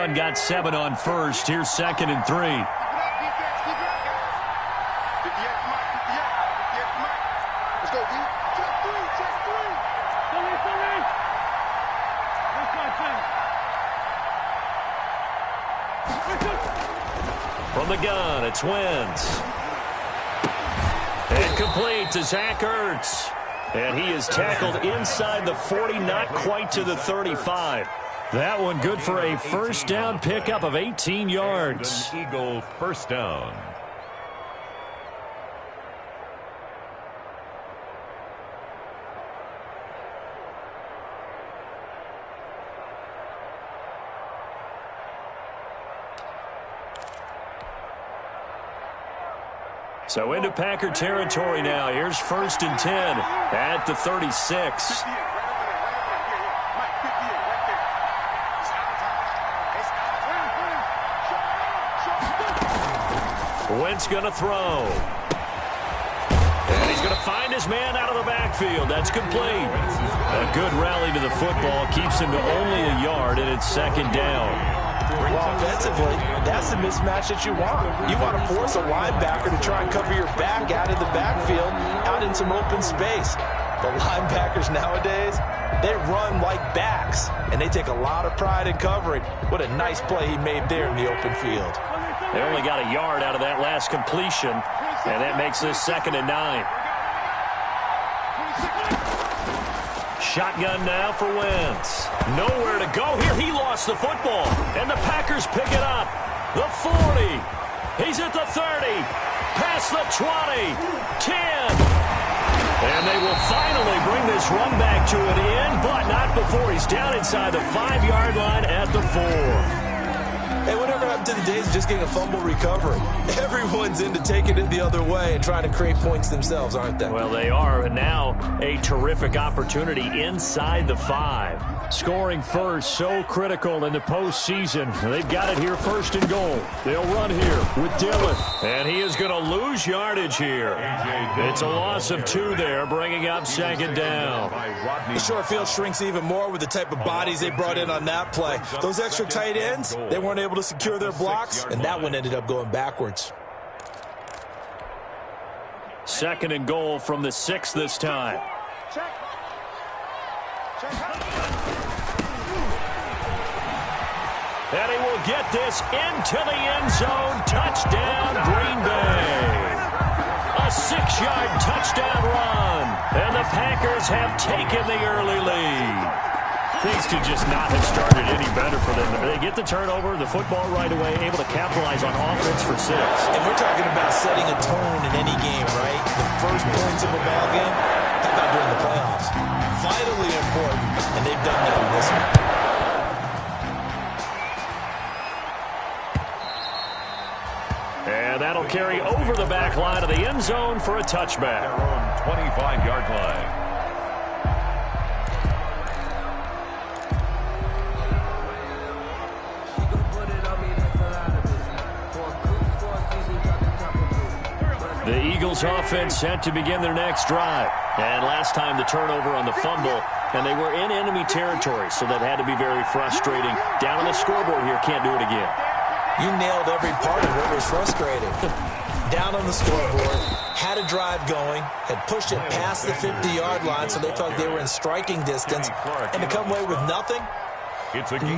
run, got 7 on first. Here's 2nd and 3. From the gun, it's Wentz. And complete to Zach Ertz. And he is tackled inside the 40, not quite to the 35. That one good for a first down pickup of 18 yards. Eagle first down. So into Packer territory now. Here's 1st and 10 at the 36. Wentz going to throw. And he's going to find his man out of the backfield. That's complete. A good rally to the football keeps him to only a yard, and it's 2nd down. Well, offensively, that's the mismatch that you want. You want to force a linebacker to try and cover your back out of the backfield, out in some open space. The linebackers nowadays, they run like backs, and they take a lot of pride in covering. What a nice play he made there in the open field. They only got a yard out of that last completion, and that makes this 2nd and 9. Shotgun now for Wentz. Nowhere to go here. He lost the football, and the Packers pick it up. The 40. He's at the 30. Past the 20. 10. And they will finally bring this run back to an end, but not before he's down inside the 5-yard line at the 4. Hey, whatever happened to the days of just getting a fumble recovery? Everyone's into taking it the other way and trying to create points themselves, aren't they? Well, they are. And now a terrific opportunity inside the 5. Scoring first, so critical in the postseason. They've got it here 1st and goal. They'll run here with Dillon. And he is going to lose yardage here. It's a loss of 2 there, bringing up 2nd down. The short field shrinks even more with the type of bodies they brought in on that play. Those extra tight ends, they weren't able to secure their blocks, and that one ended up going backwards. 2nd and goal from the 6 this time. And he will get this into the end zone. Touchdown, Green Bay. A 6-yard touchdown run. And the Packers have taken the early lead. Things could just not have started any better for them. They get the turnover, the football right away, able to capitalize on offense for 6. And we're talking about setting a tone in any game, right? The first points of a ball game, how about during the playoffs? Vitally important, and they've done that in this one. And that'll carry over the back line of the end zone for a touchback. Their own 25-yard line. The Eagles offense set to begin their next drive. And last time the turnover on the fumble, and they were in enemy territory, so that had to be very frustrating. Down on the scoreboard here, can't do it again. You nailed every part of what was frustrating. Down on the scoreboard, had a drive going, had pushed it past the 50-yard line, so they thought they were in striking distance, and to come away with nothing,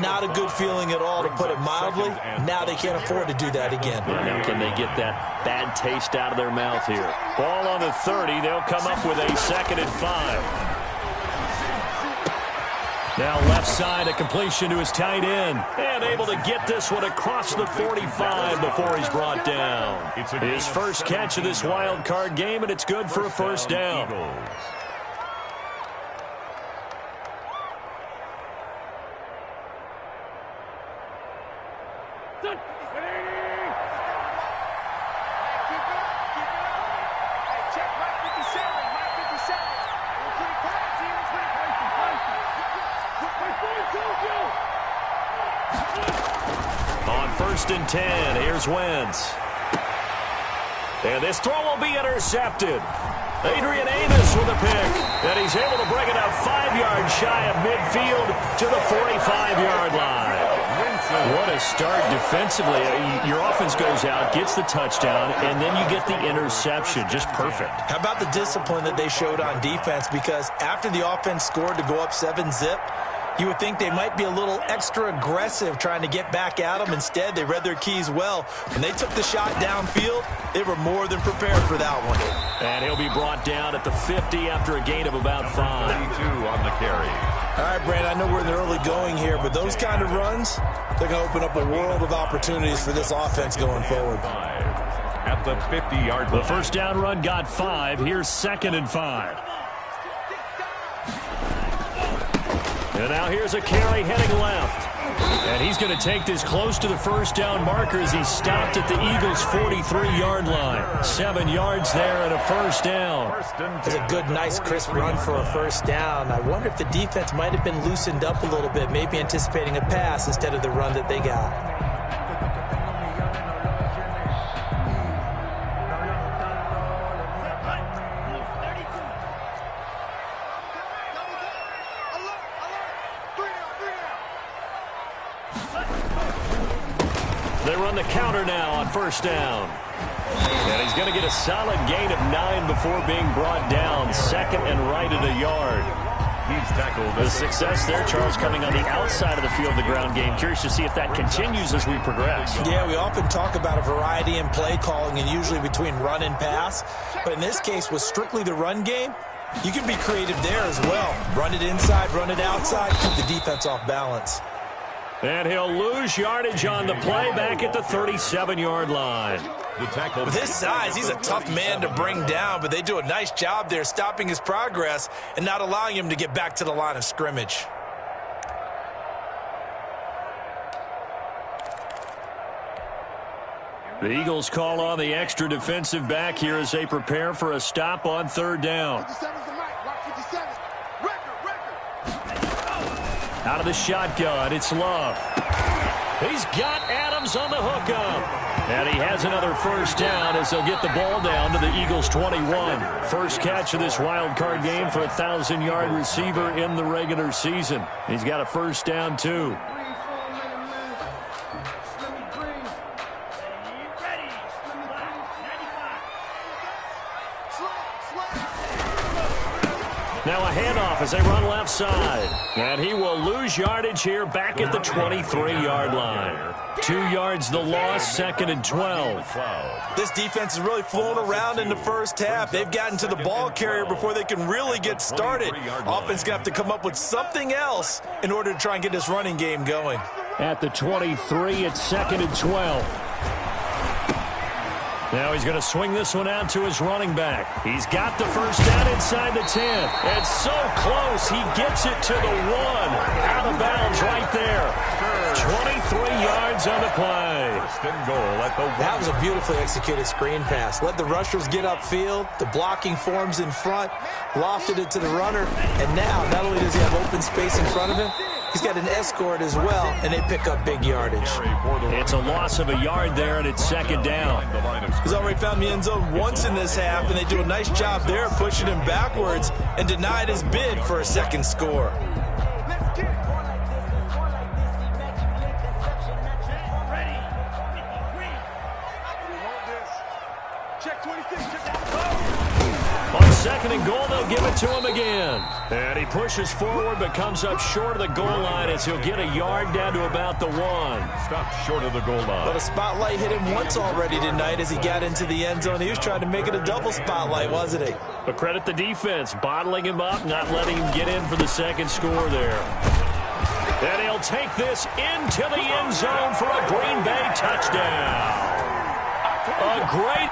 not a good feeling at all, to put it mildly. Now they can't afford to do that again. Now can they get that bad taste out of their mouth here? Ball on the 30. They'll come up with a 2nd and 5. Now left side, a completion to his tight end. And able to get this one across the 45 before he's brought down. His first catch of this wild card game, and it's good for a first down. On 1st and 10, here's Wentz. And this throw will be intercepted. Adrian Amos with a pick. And he's able to bring it up 5 yards shy of midfield to the 45-yard line. What a start defensively. Your offense goes out, gets the touchdown, and then you get the interception. Just perfect. How about the discipline that they showed on defense? Because after the offense scored to go up 7-zip, you would think they might be a little extra aggressive trying to get back at them. Instead, they read their keys well. When they took the shot downfield, they were more than prepared for that one. And he'll be brought down at the 50 after a gain of about 5. 32 on the carry. All right, Brandon, I know we're in the early going here, but those kind of runs, they're going to open up a world of opportunities for this offense going forward. At the 50-yard line. The first down run got 5. Here's 2nd and 5. And now here's a carry heading left. And he's going to take this close to the first down marker as he stopped at the Eagles' 43-yard line. 7 yards there and a first down. It's a good, nice, crisp run for a first down. I wonder if the defense might have been loosened up a little bit, maybe anticipating a pass instead of the run that they got. They run the counter now on first down. And he's going to get a solid gain of 9 before being brought down. 2nd and right at a yard. He's tackled. The success there, Charles, coming on the outside of the field, the ground game. Curious to see if that continues as we progress. Yeah, we often talk about a variety in play calling and usually between run and pass. But in this case, with strictly the run game, you can be creative there as well. Run it inside, run it outside, keep the defense off balance. And he'll lose yardage on the play back at the 37-yard line. With his size, he's a tough man to bring down, but they do a nice job there stopping his progress and not allowing him to get back to the line of scrimmage. The Eagles call on the extra defensive back here as they prepare for a stop on 3rd down. Out of the shotgun, it's Love. He's got Adams on the hookup. And he has another first down as they'll get the ball down to the Eagles' 21. First catch of this wild card game for a 1,000-yard receiver in the regular season. He's got a first down, too. Now a handoff as they run left side. And he will lose yardage here back at the 23-yard line. 2 yards the loss, 2nd and 12. This defense is really flown around in the first half. They've gotten to the ball carrier before they can really get started. Offense going to have to come up with something else in order to try and get this running game going. At the 23, it's 2nd and 12. Now he's going to swing this one out to his running back. He's got the first down inside the 10. And so close, he gets it to the 1. Out of bounds right there. 23 yards on the play. First and goal at the 1. That was a beautifully executed screen pass. Let the rushers get upfield. The blocking forms in front. Lofted it to the runner. And now, not only does he have open space in front of him, he's got an escort as well, and they pick up big yardage. It's a loss of a yard there, and it's 2nd down. He's already found the end zone once in this half, and they do a nice job there pushing him backwards and denied his bid for a second score. On 2nd and goal, they'll give it to him again. And he pushes forward but comes up short of the goal line as he'll get a yard down to about the 1. Stop short of the goal line. But a spotlight hit him once already tonight as he got into the end zone. He was trying to make it a double spotlight, wasn't he? But credit the defense, bottling him up, not letting him get in for the second score there. And he'll take this into the end zone for a Green Bay touchdown. A great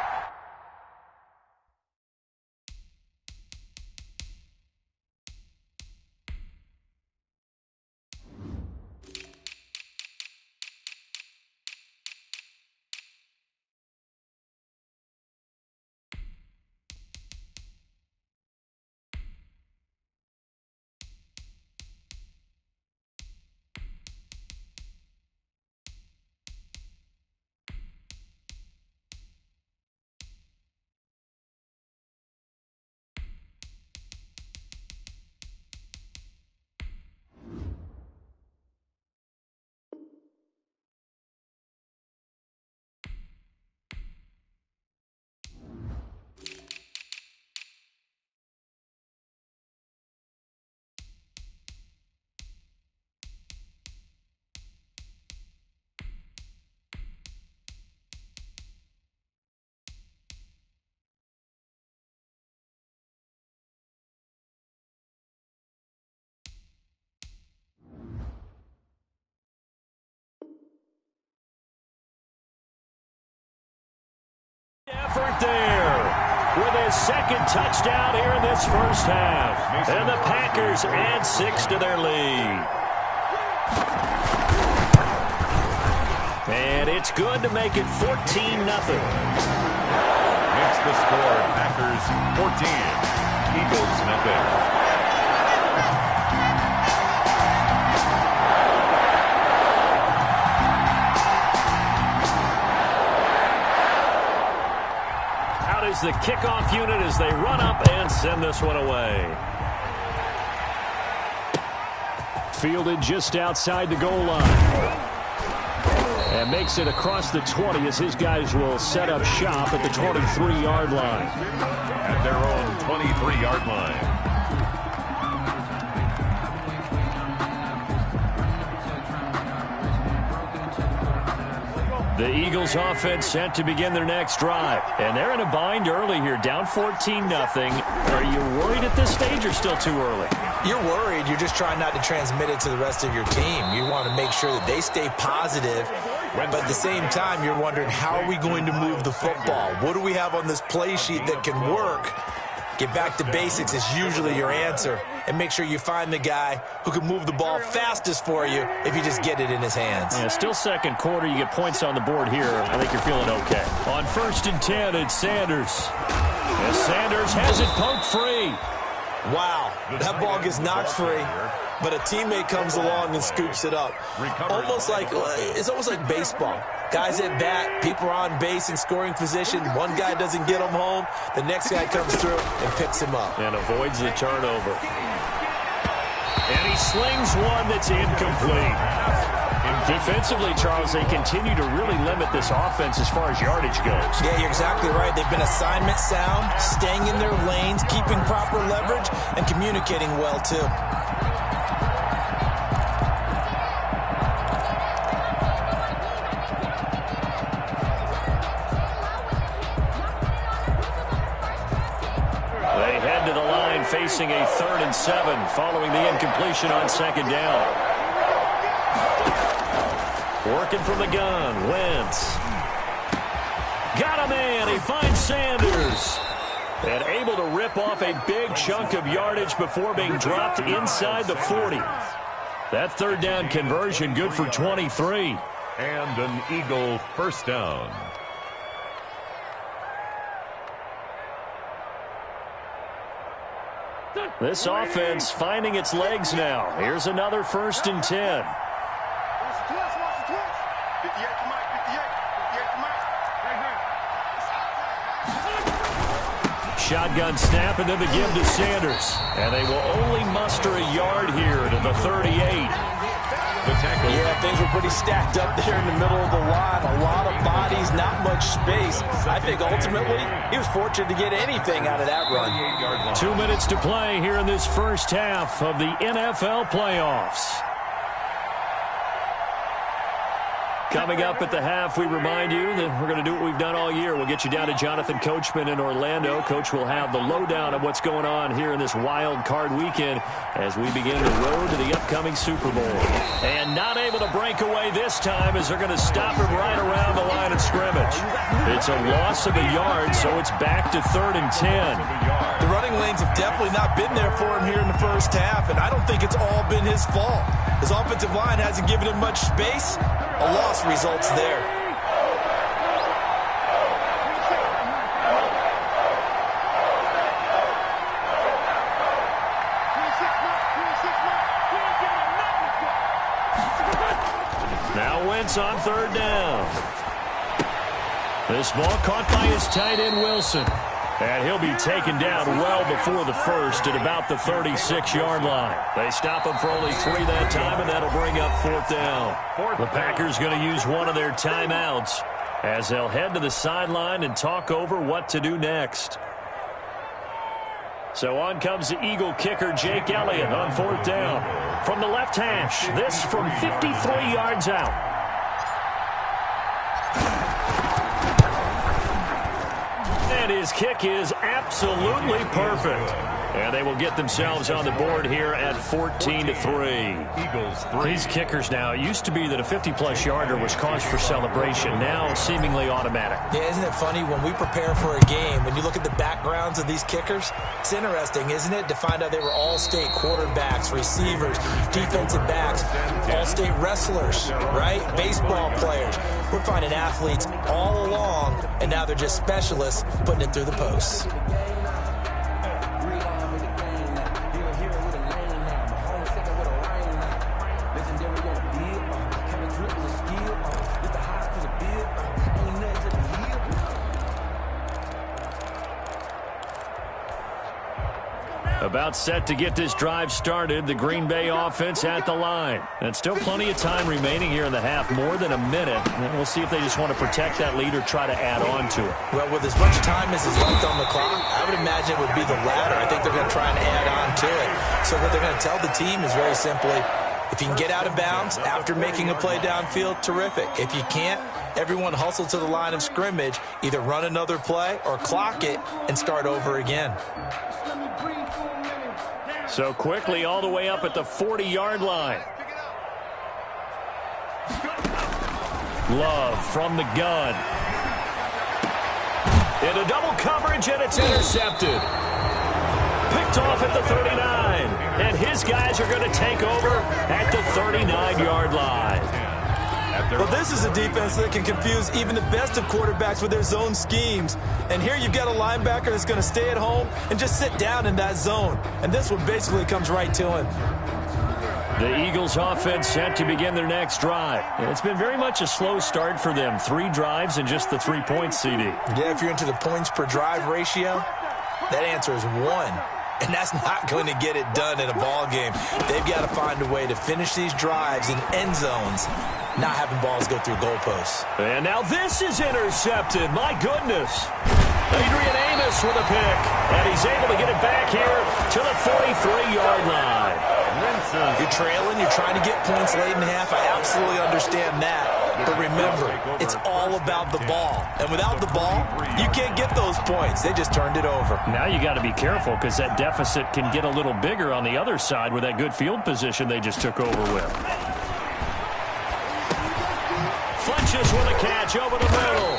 right there with his second touchdown here in this first half. And the Packers add 6 to their lead. And it's good to make it 14-0. Makes the score Packers 14, Eagles 0. Is the kickoff unit as they run up and send this one away. Fielded just outside the goal line. And makes it across the 20 as his guys will set up shop at the 23-yard line. At their own 23-yard line. The Eagles offense set to begin their next drive. And they're in a bind early here, down 14-0. Are you worried at this stage or still too early? You're worried. You're just trying not to transmit it to the rest of your team. You want to make sure that they stay positive. But at the same time, you're wondering, how are we going to move the football? What do we have on this play sheet that can work? Get back to basics is usually your answer. And make sure you find the guy who can move the ball fastest for you if you just get it in his hands. Yeah, still second quarter. You get points on the board here. I think you're feeling okay. On 1st and 10, it's Sanders. As Sanders has it poked free. Wow, that ball gets knocked free, but a teammate comes along and scoops it up. It's almost like baseball. Guys at bat, people are on base in scoring position. One guy doesn't get him home. The next guy comes through and picks him up. And avoids the turnover. And he slings one that's incomplete. Defensively, Charles, they continue to really limit this offense as far as yardage goes. Yeah, you're exactly right. They've been assignment sound, staying in their lanes, keeping proper leverage, and communicating well, too. They head to the line facing a 3rd and 7 following the incompletion on 2nd down. Working from the gun, Wentz. Got a man, he finds Sanders. And able to rip off a big chunk of yardage before being dropped inside the 40. That 3rd down conversion good for 23. And an Eagle first down. This offense finding its legs now. Here's another 1st and 10. Shotgun snap and then the give to Sanders. And they will only muster a yard here to the 38. The tackle. Yeah, things were pretty stacked up there in the middle of the line. A lot of bodies, not much space. I think ultimately he was fortunate to get anything out of that run. 2 minutes to play here in this first half of the NFL playoffs. Coming up at the half, we remind you that we're going to do what we've done all year. We'll get you down to Jonathan Coachman in Orlando. Coach will have the lowdown of what's going on here in this wild card weekend as we begin the road to the upcoming Super Bowl. And not able to break away this time as they're going to stop him right around the line of scrimmage. It's a loss of a yard, so it's back to 3rd and 10. The running lanes have definitely not been there for him here in the first half, and I don't think it's all been his fault. His offensive line hasn't given him much space. A loss results there. Now Wentz on 3rd down. This ball caught by his tight end Wilson. And he'll be taken down well before the first at about the 36-yard line. They stop him for only 3 that time, and that'll bring up 4th down. The Packers going to use one of their timeouts as they'll head to the sideline and talk over what to do next. So on comes the Eagle kicker, Jake Elliott, on 4th down. From the left hash, this from 53 yards out. And his kick is absolutely perfect. And they will get themselves on the board here at 14-3. Eagles 3. These kickers now, it used to be that a 50-plus yarder was cause for celebration. Now seemingly automatic. Yeah, isn't it funny when we prepare for a game, when you look at the backgrounds of these kickers, it's interesting, isn't it, to find out they were all-state quarterbacks, receivers, defensive backs, all-state wrestlers, right? Baseball players. We're finding athletes all along, and now they're just specialists putting it through the posts. About set to get this drive started, the Green Bay offense at the line. And still plenty of time remaining here in the half, more than a minute. And we'll see if they just want to protect that lead or try to add on to it. Well, with as much time as is left on the clock, I would imagine it would be the latter. I think they're going to try and add on to it. So what they're going to tell the team is very simply, if you can get out of bounds after making a play downfield, terrific. If you can't, everyone hustle to the line of scrimmage, either run another play or clock it and start over again. So quickly all the way up at the 40-yard line. Love from the gun. Into double coverage, and it's intercepted. Picked off at the 39. And his guys are going to take over at the 39-yard line. Well, this is a defense that can confuse even the best of quarterbacks with their zone schemes. And here you've got a linebacker that's going to stay at home and just sit down in that zone. And this one basically comes right to him. The Eagles offense set to begin their next drive. It's been very much a slow start for them. 3 drives and just the 3 points, CD. Yeah, if you're into the points per drive ratio, that answer is 1. And that's not going to get it done in a ball game. They've got to find a way to finish these drives in end zones, not having balls go through goalposts. And now this is intercepted. My goodness. Adrian Amos with a pick. And he's able to get it back here to the 43-yard line. You're trailing. You're trying to get points late in the half. I absolutely understand that. But remember, it's all about the ball. And without the ball, you can't get those points. They just turned it over. Now you got to be careful because that deficit can get a little bigger on the other side with that good field position they just took over with. Fletches with a catch over the middle.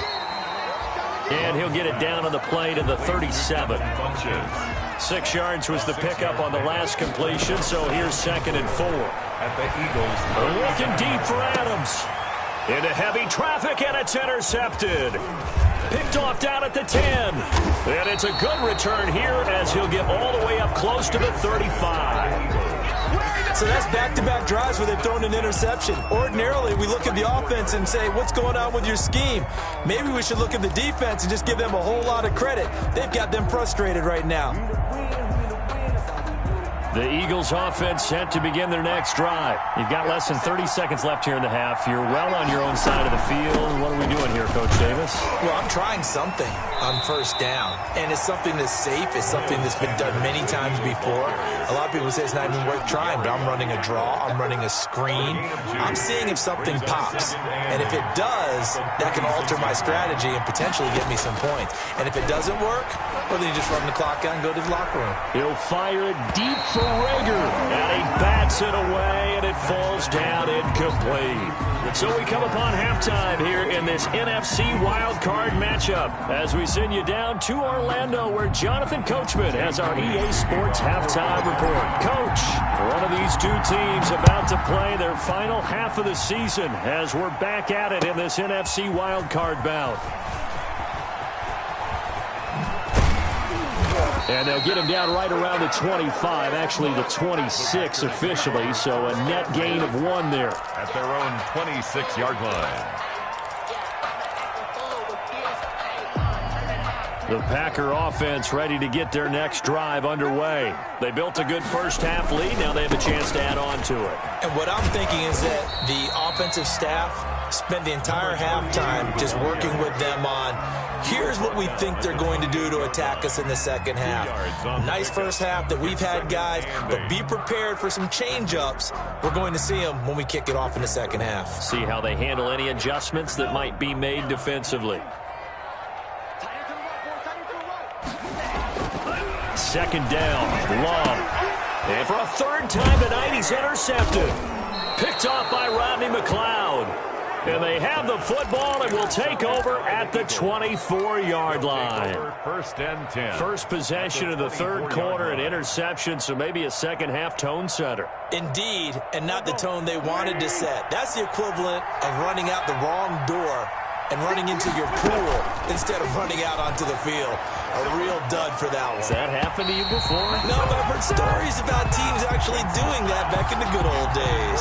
And he'll get it down on the play to the 37. 6 yards was the pickup on the last completion, so here's 2nd and 4. At the Eagles. Looking deep for Adams. Into heavy traffic, and it's intercepted. Picked off down at the 10. And it's a good return here as he'll get all the way up close to the 35. So that's back-to-back drives where they've thrown an interception. Ordinarily, we look at the offense and say, what's going on with your scheme? Maybe we should look at the defense and just give them a whole lot of credit. They've got them frustrated right now. The Eagles offense set to begin their next drive. You've got less than 30 seconds left here in the half. You're well on your own side of the field. What are we doing here, Coach Davis? Well, I'm trying something on first down. And it's something that's safe. It's something that's been done many times before. A lot of people say it's not even worth trying, but I'm running a draw. I'm running a screen. I'm seeing if something pops. And if it does, that can alter my strategy and potentially get me some points. And if it doesn't work, well, then you just run the clock out and go to the locker room. He'll fire it deep for Rager. And he bats it away, and it falls down incomplete. So we come upon halftime here in this NFC wildcard matchup as we send you down to Orlando where Jonathan Coachman has our EA Sports halftime report. Coach, one of these two teams about to play their final half of the season as we're back at it in this NFC wildcard bout. And they'll get him down right around the 25, actually the 26 officially, so a net gain of 1 there. At their own 26-yard line. The Packer offense ready to get their next drive underway. They built a good first half lead. Now they have a chance to add on to it. And what I'm thinking is that the offensive staff spent the entire halftime just working with them on here's what we think they're going to do to attack us in the second half. Nice first half that we've had, guys, but be prepared for some change-ups. We're going to see them when we kick it off in the second half. See how they handle any adjustments that might be made defensively. second down. Love. And for a third time tonight, he's intercepted. Picked off by Rodney McLeod. And they have the football and will take over at the 24-yard line. First and 10. First possession of the third quarter, an interception, so maybe a second-half tone setter. Indeed, and not the tone they wanted to set. That's the equivalent of running out the wrong door and running into your pool instead of running out onto the field. A real dud for that one. Has that happened to you before? No, but I've heard stories about teams actually doing that back in the good old days.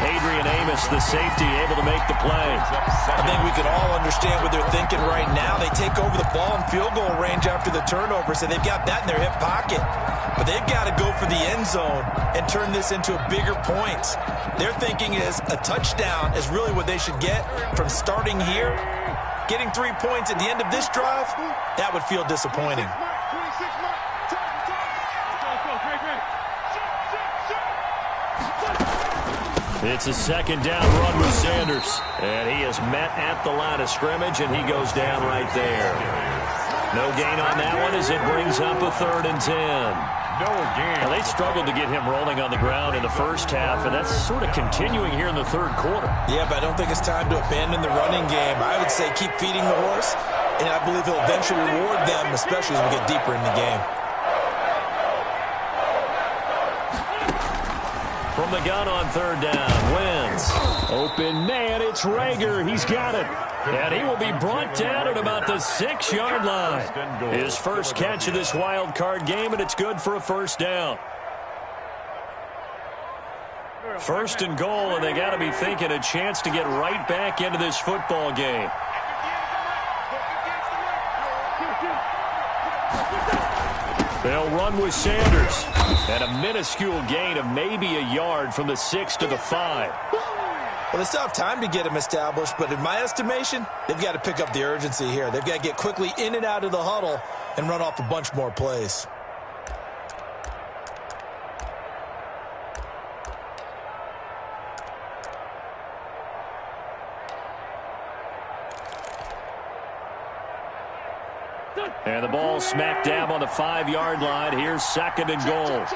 Adrian Amos, the safety, able to make the play. I think we can all understand what they're thinking right now. They take over the ball in field goal range after the turnover, so they've got that in their hip pocket. But they've got to go for the end zone and turn this into a bigger point. Their thinking is a touchdown is really what they should get from starting here. Getting 3 points at the end of this drive, that would feel disappointing. It's a second down run with Sanders. And he is met at the line of scrimmage, and he goes down right there. No gain on that one as it brings up a 3rd and 10. No gain. Now, they struggled to get him rolling on the ground in the first half, and that's sort of continuing here in the third quarter. Yeah, but I don't think it's time to abandon the running game. I would say keep feeding the horse, and I believe he'll eventually reward them, especially as we get deeper in the game. From the gun on 3rd down, Wentz. Open man, it's Rager. He's got it. And he will be brought down at about the 6-yard line. His first catch of this wild card game, and it's good for a first down. First and goal, and they got to be thinking a chance to get right back into this football game. They'll run with Sanders. And a minuscule gain of maybe a yard from the 6 to the 5. Well, they still have time to get him established, but in my estimation, they've got to pick up the urgency here. They've got to get quickly in and out of the huddle and run off a bunch more plays. And the ball smack dab on the 5-yard line. Here's 2nd and goal.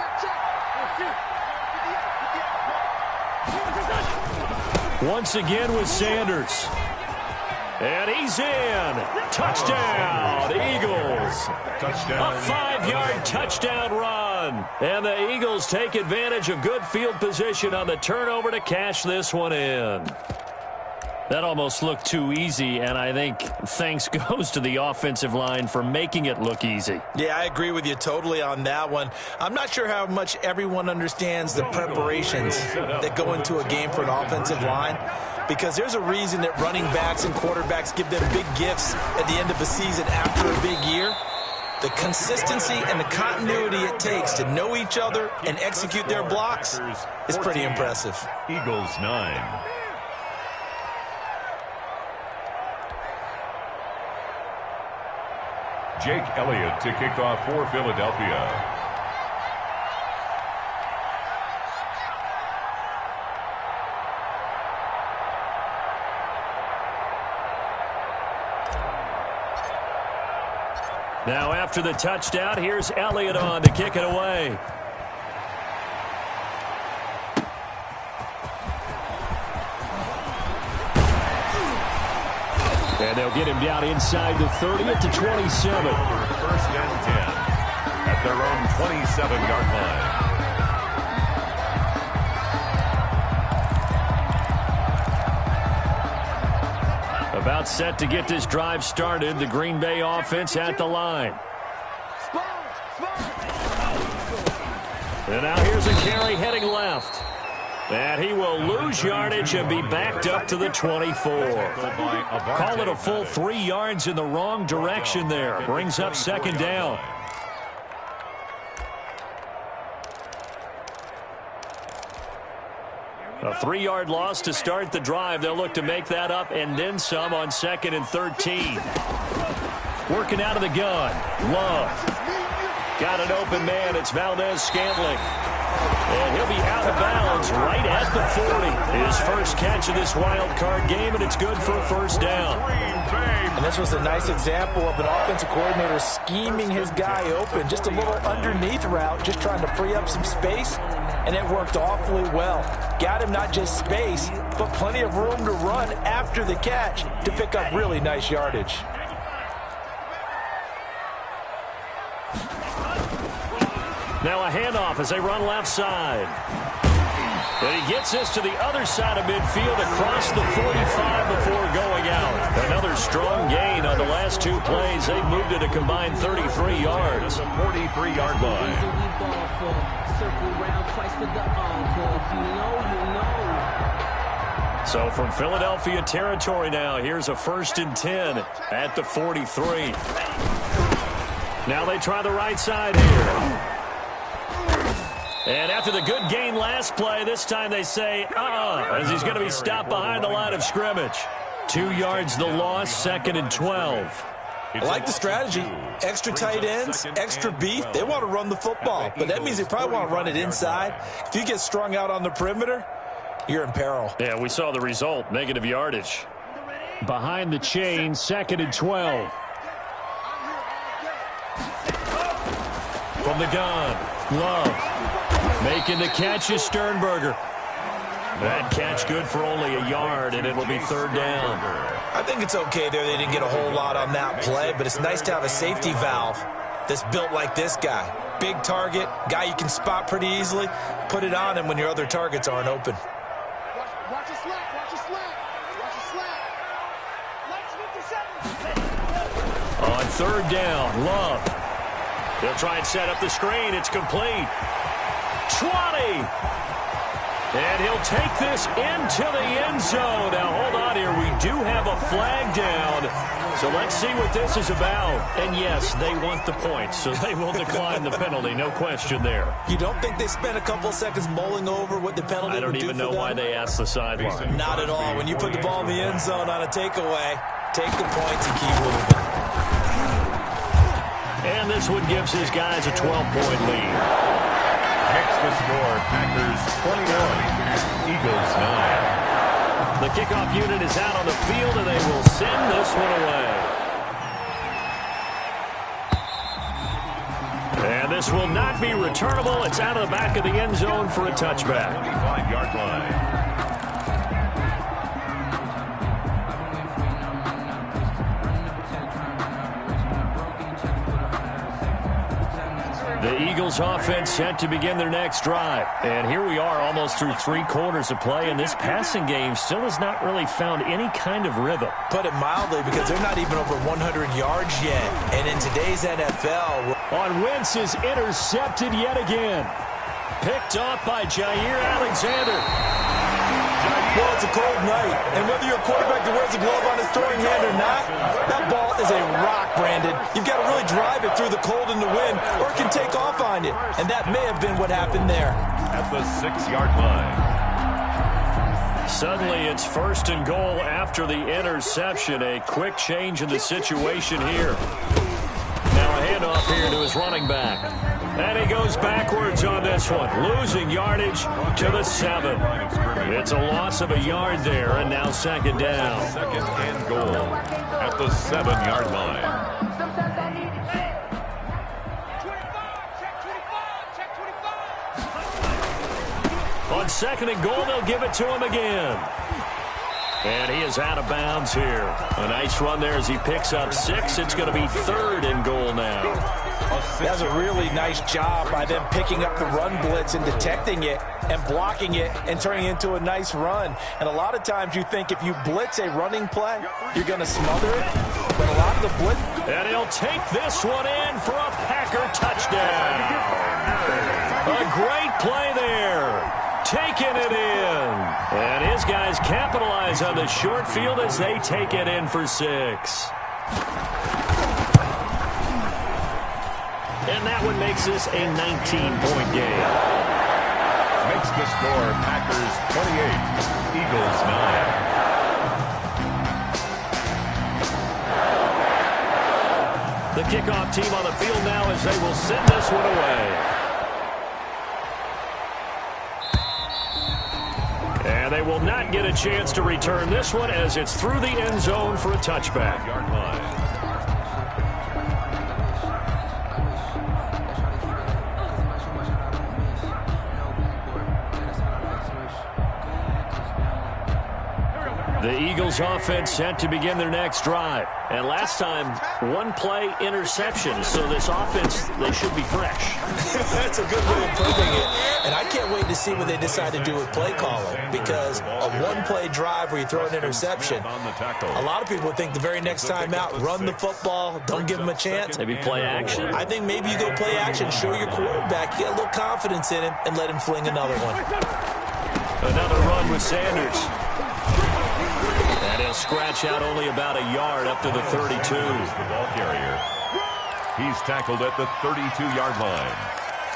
Once again with Sanders. And he's in. Touchdown, Eagles. Touchdown. A 5-yard touchdown run. And the Eagles take advantage of good field position on the turnover to cash this one in. That almost looked too easy, and I think thanks goes to the offensive line for making it look easy. Yeah, I agree with you totally on that one. I'm not sure how much everyone understands the preparations that go into a game for an offensive line, because there's a reason that running backs and quarterbacks give them big gifts at the end of a season after a big year. The consistency and the continuity it takes to know each other and execute their blocks is pretty impressive. Eagles 9. Jake Elliott to kick off for Philadelphia. Now after the touchdown, here's Elliott on to kick it away. And they'll get him down inside the 30 to 27. First and 10 at their own 27-yard line. About set to get this drive started. The Green Bay offense at the line. And now here's a carry heading left. And he will lose yardage and be backed up to the 24. Call it a full 3 yards in the wrong direction there. Brings up 2nd down. A 3-yard loss to start the drive. They'll look to make that up and then some on 2nd and 13. Working out of the gun. Love. Got an open man. It's Valdez-Scantling. And he'll be out of bounds right at the 40. His first catch of this wild card game, and it's good for a first down. And this was a nice example of an offensive coordinator scheming his guy open. Just a little underneath route, just trying to free up some space, and it worked awfully well. Got him not just space, but plenty of room to run after the catch to pick up really nice yardage. Now a handoff as they run left side. And he gets this to the other side of midfield across the 45 before going out. Another strong gain on the last two plays. They've moved it a combined 33 yards. 43-yard line. So from Philadelphia territory now, here's a 1st and 10 at the 43. Now they try the right side here. And after the good gain last play, this time they say, as he's going to be stopped behind the line of scrimmage. 2 yards the loss, 2nd and 12. I like the strategy. Extra tight ends, extra beef. They want to run the football, but that means they probably want to run it inside. If you get strung out on the perimeter, you're in peril. Yeah, we saw the result, negative yardage. Behind the chain, 2nd and 12. From the gun, Love. Making the catch is Sternberger. That catch good for only a yard, and it will be 3rd down. I think it's okay there. They didn't get a whole lot on that play, but it's nice to have a safety valve that's built like this guy. Big target, guy you can spot pretty easily. Put it on him when your other targets aren't open. Watch your slack, watch your slack, watch your slack. On 3rd down, Love. They'll try and set up the screen. It's complete. 20. And he'll take this into the end zone. Now, hold on here. We do have a flag down. So let's see what this is about. And, yes, they want the points, so they will decline the penalty. No question there. You don't think they spent a couple seconds mulling over what the penalty would do for them? I don't even know why they asked the sideline. Not at all. When you put the ball in the end zone on a takeaway, take the points and keep moving. And this one gives his guys a 12-point lead. Next to score, Packers 21, Eagles 9. The kickoff unit is out on the field, and they will send this one away. And this will not be returnable. It's out of the back of the end zone for a touchback. 25-yard line. The Eagles offense set to begin their next drive. And here we are almost through 3 quarters of play, and this passing game still has not really found any kind of rhythm. Put it mildly, because they're not even over 100 yards yet. And in today's NFL... On Wentz is intercepted yet again. Picked off by Jair Alexander. Well, it's a cold night, and whether you're a quarterback that wears a glove on his throwing hand or not, that ball is a rock, Brandon. You've got to really drive it through the cold and the wind, or it can take off on you, and that may have been what happened there. At the 6-yard line. Suddenly, it's 1st and goal after the interception. A quick change in the situation here. Now a handoff here to his running back. And he goes backwards on this one, losing yardage to the 7. It's a loss of a yard there, and now 2nd down. 2nd and goal at the 7-yard line. On 2nd and goal, they'll give it to him again. And he is out of bounds here. A nice run there as he picks up 6. It's going to be 3rd and goal now. That was a really nice job by them picking up the run blitz and detecting it and blocking it and turning it into a nice run. And a lot of times you think if you blitz a running play, you're going to smother it. But a lot of the blitz... And he'll take this one in for a Packer touchdown. A great play there. Taking it in. And his guys capitalize on the short field as they take it in for 6. And that one makes this a 19-point game. Makes the score Packers 28, Eagles 9. The kickoff team on the field now as they will send this one away. they will not get a chance to return this one as it's through the end zone for a touchback. Yard line. The Eagles offense set to begin their next drive. And last time, one-play interception. So this offense, they should be fresh. That's a good way of putting it. And I can't wait to see what they decide to do with play calling. Because a one-play drive where you throw an interception, a lot of people would think the very next time out, run the football, don't give them a chance. Maybe play action. I think maybe you go play action, show your quarterback, you get a little confidence in him, and let him fling another one. Another run with Sanders. And he'll scratch out only about a yard up to the 32. The ball carrier. He's tackled at the 32-yard line.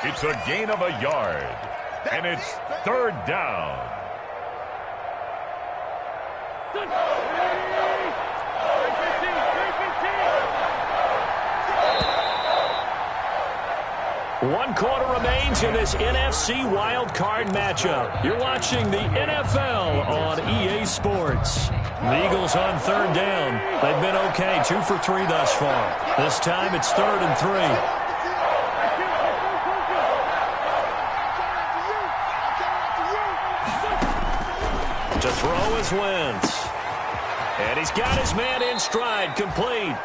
It's a gain of a yard. And it's third down. One quarter remains in this NFC wildcard matchup. You're watching the NFL on EA Sports. The Eagles on third down. They've been okay, 2 for 3 thus far. This time it's 3rd and 3. To throw is Wentz. And he's got his man in stride, complete.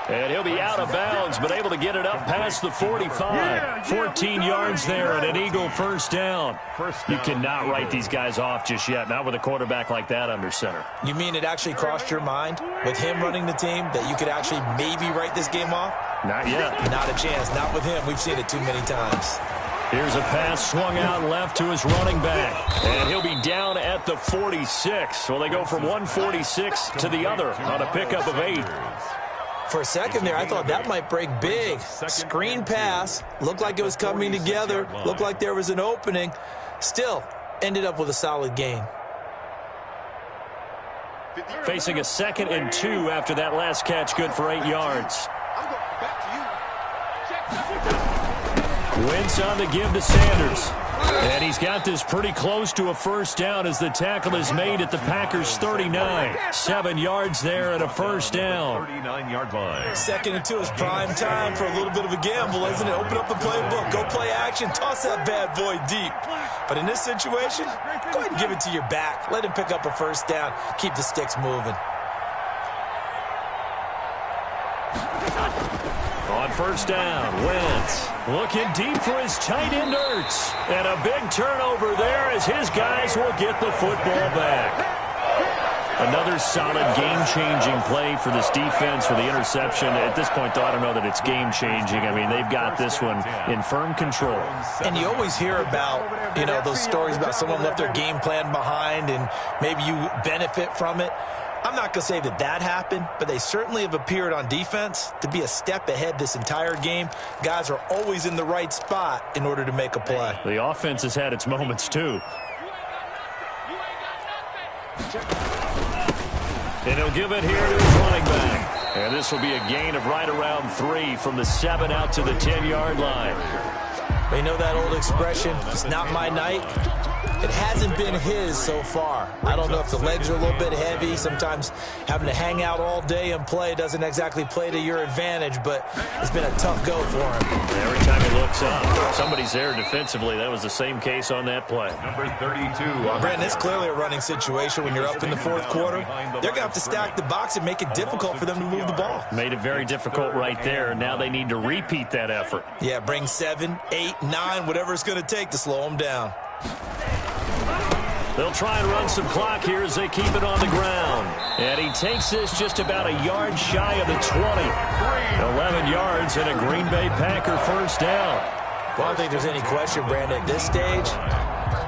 And he'll be out of bounds, but able to get it up past the 45. 14 yards there and an Eagle first down. You cannot write these guys off just yet, not with a quarterback like that under center. You mean it actually crossed your mind with him running the team that you could actually maybe write this game off? Not yet. Not a chance. Not with him. We've seen it too many times. Here's a pass swung out left to his running back. And he'll be down at the 46. Well, they go from 146 to the other on a pickup of 8. For a second there, I thought that might break big. Screen pass. Looked like it was coming together. Looked like there was an opening. Still, ended up with a solid gain. Facing a 2nd and 2 after that last catch, good for 8 yards. Wentz on the give to Sanders. And he's got this pretty close to a first down as the tackle is made at the Packers' 39. 7 yards there and a first down. 39-yard line. 2nd and 2 is prime time for a little bit of a gamble, isn't it? Open up the playbook. Go play action. Toss that bad boy deep. But in this situation, go ahead and give it to your back. Let him pick up a first down. Keep the sticks moving. On first down, Wentz looking deep for his tight end Ertz. And a big turnover there as his guys will get the football back. Another solid game-changing play for this defense for the interception. At this point, though, I don't know that it's game-changing. I mean, they've got this one in firm control. And you always hear about, those stories about someone left their game plan behind and maybe you benefit from it. I'm not going to say that that happened, but they certainly have appeared on defense to be a step ahead this entire game. Guys are always in the right spot in order to make a play. The offense has had its moments, too. And he'll give it here to his running back. And this will be a gain of right around 3 from the 7 out to the 10-yard line. You know that old expression, it's not my night? It hasn't been his so far. I don't know if the legs are a little bit heavy. Sometimes having to hang out all day and play doesn't exactly play to your advantage, but it's been a tough go for him. Every time he looks up, somebody's there defensively. That was the same case on that play. Number 32. Brandon, it's clearly a running situation when you're up in the 4th quarter. They're going to have to stack the box and make it difficult for them to move the ball. Made it very difficult right there. Now they need to repeat that effort. Yeah, bring 7, 8, 9, whatever it's going to take to slow them down. They'll try and run some clock here as they keep it on the ground. And he takes this just about a yard shy of the 20. 11 yards and a Green Bay Packer first down. Well, I don't think there's any question, Brandon, at this stage,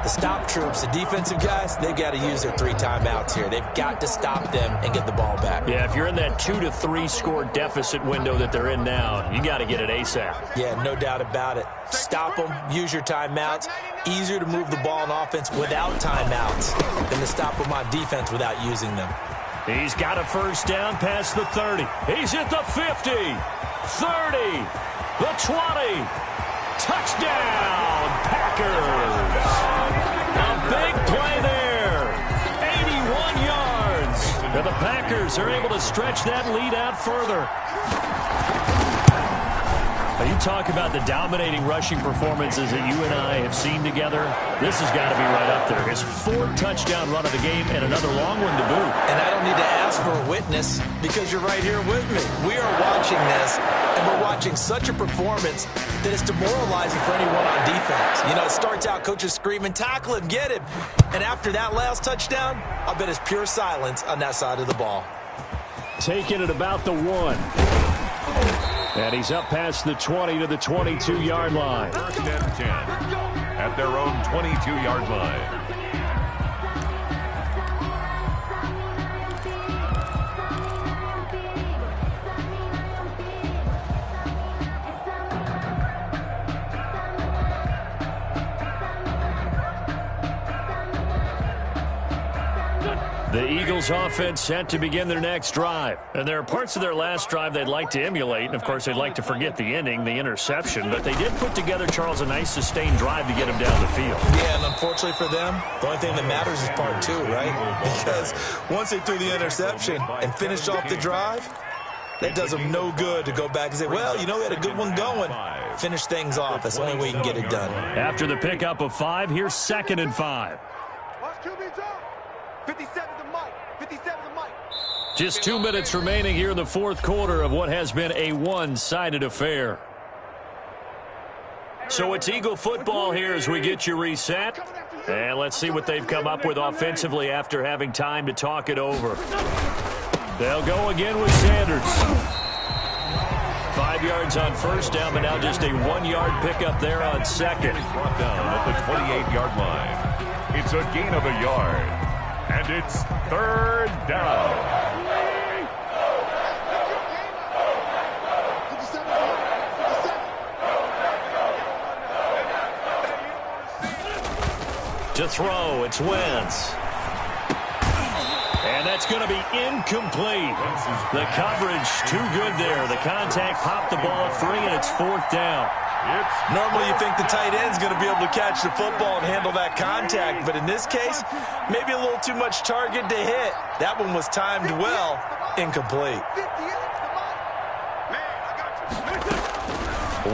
the stop troops, the defensive guys, they've got to use their 3 timeouts here. They've got to stop them and get the ball back. Yeah, if you're in that 2 to 3 score deficit window that they're in now, you got to get it ASAP. Yeah, no doubt about it. Stop them, use your timeouts. Easier to move the ball on offense without timeouts than to stop them on defense without using them. He's got a first down past the 30. He's at the 50, 30, the 20. Touchdown, Packers. A big play there. And the Packers are able to stretch that lead out further. Now, you talk about the dominating rushing performances that you and I have seen together. This has got to be right up there. His 4th-touchdown run of the game and another long one to boot. And I don't need to ask for a witness because you're right here with me. We are watching this, and we're watching such a performance that is demoralizing for anyone on defense. You know, it starts out coaches screaming, tackle him, get him. And after that last touchdown, I bet it's pure silence on that side of the ball. Taking it about the 1. And he's up past the 20 to the 22-yard line. 1st and 10 at their own 22-yard line. The Eagles offense set to begin their next drive. And there are parts of their last drive they'd like to emulate. And, of course, they'd like to forget the ending, the interception. But they did put together, Charles, a nice sustained drive to get him down the field. Yeah, and unfortunately for them, the only thing that matters is part 2, right? Because once they threw the interception and finished off the drive, that does them no good to go back and say, well, you know, we had a good one going. Finish things off. That's the only way you can get it done. After the pickup of 5, here's 2nd and 5. 57 to Mike. 57 to Mike. Just 2 minutes remaining here in the 4th quarter of what has been a one-sided affair. So it's Eagle football here as we get you reset. And let's see what they've come up with offensively after having time to talk it over. They'll go again with Sanders. 5 yards on 1st down, but now just a 1-yard pickup there on 2nd. Brought down at the 28-yard line. It's a gain of a yard. And it's 3rd down. To throw, it's Wentz. And that's going to be incomplete. The coverage too good there. The contact popped the ball free, and it's 4th down. Normally you think the tight end's going to be able to catch the football and handle that contact, but in this case, maybe a little too much target to hit. That one was timed well, incomplete.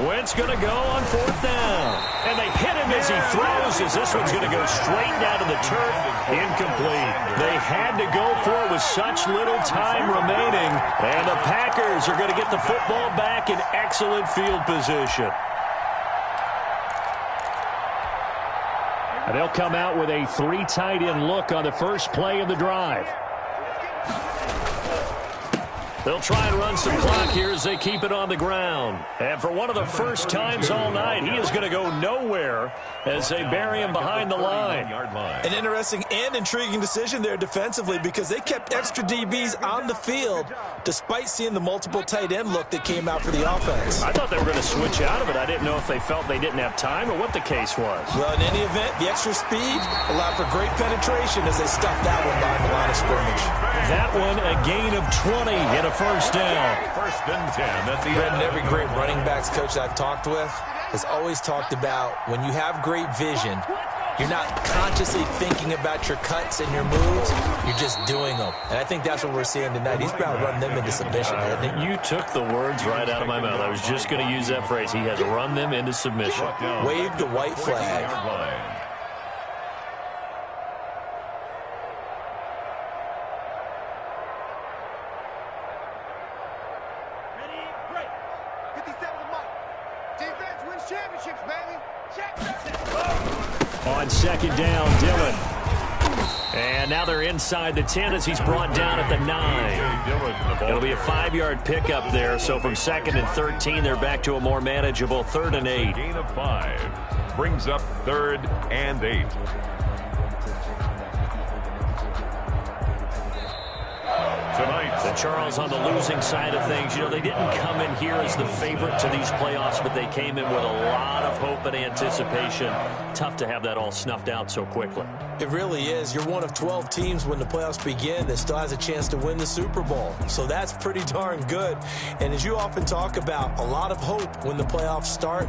Wentz going to go on 4th down. And they hit him as he throws, as this one's going to go straight down to the turf. Incomplete. They had to go for it with such little time remaining. And the Packers are going to get the football back in excellent field position. And they'll come out with a 3 tight end look on the first play of the drive. They'll try and run some clock here as they keep it on the ground. And for one of the first times all night, he is going to go nowhere as they bury him behind the line. An interesting and intriguing decision there defensively because they kept extra DBs on the field despite seeing the multiple tight end look that came out for the offense. I thought they were going to switch out of it. I didn't know if they felt they didn't have time or what the case was. Well, in any event, the extra speed allowed for great penetration as they stuffed that one behind the line of scrimmage. That one a gain of 20 and a 1st down. 1st and 10 at the Brandon, end. every great running backs coach I've talked with has always talked about when you have great vision, you're not consciously thinking about your cuts and your moves, you're just doing them. And I think that's what we're seeing tonight. He's about to run them into submission, hasn't he? You took the words right out of my mouth. I was just going to use that phrase. He has run them into submission. Waved a white flag. On 2nd down, Dillon. And now they're inside the 10 as he's brought down at the 9. It'll be a 5-yard pickup there. So from 2nd and 13, they're back to a more manageable 3rd and 8. Gain of 5 brings up 3rd and 8. Tonight, And Charles, on the losing side of things, you know, they didn't come in here as the favorite to these playoffs, but they came in with a lot of hope and anticipation. Tough to have that all snuffed out so quickly. It really is. You're one of 12 teams when the playoffs begin that still has a chance to win the Super Bowl. So that's pretty darn good. And as you often talk about, a lot of hope when the playoffs start.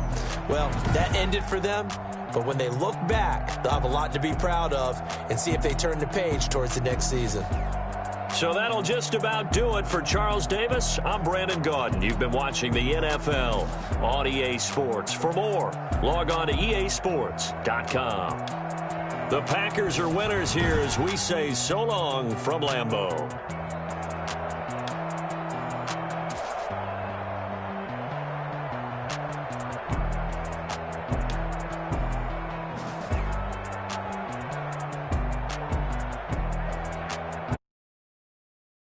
Well, that ended for them. But when they look back, they'll have a lot to be proud of and see if they turn the page towards the next season. So that'll just about do it for Charles Davis. I'm Brandon Gaudin. You've been watching the NFL on EA Sports. For more, log on to easports.com. The Packers are winners here as we say so long from Lambeau.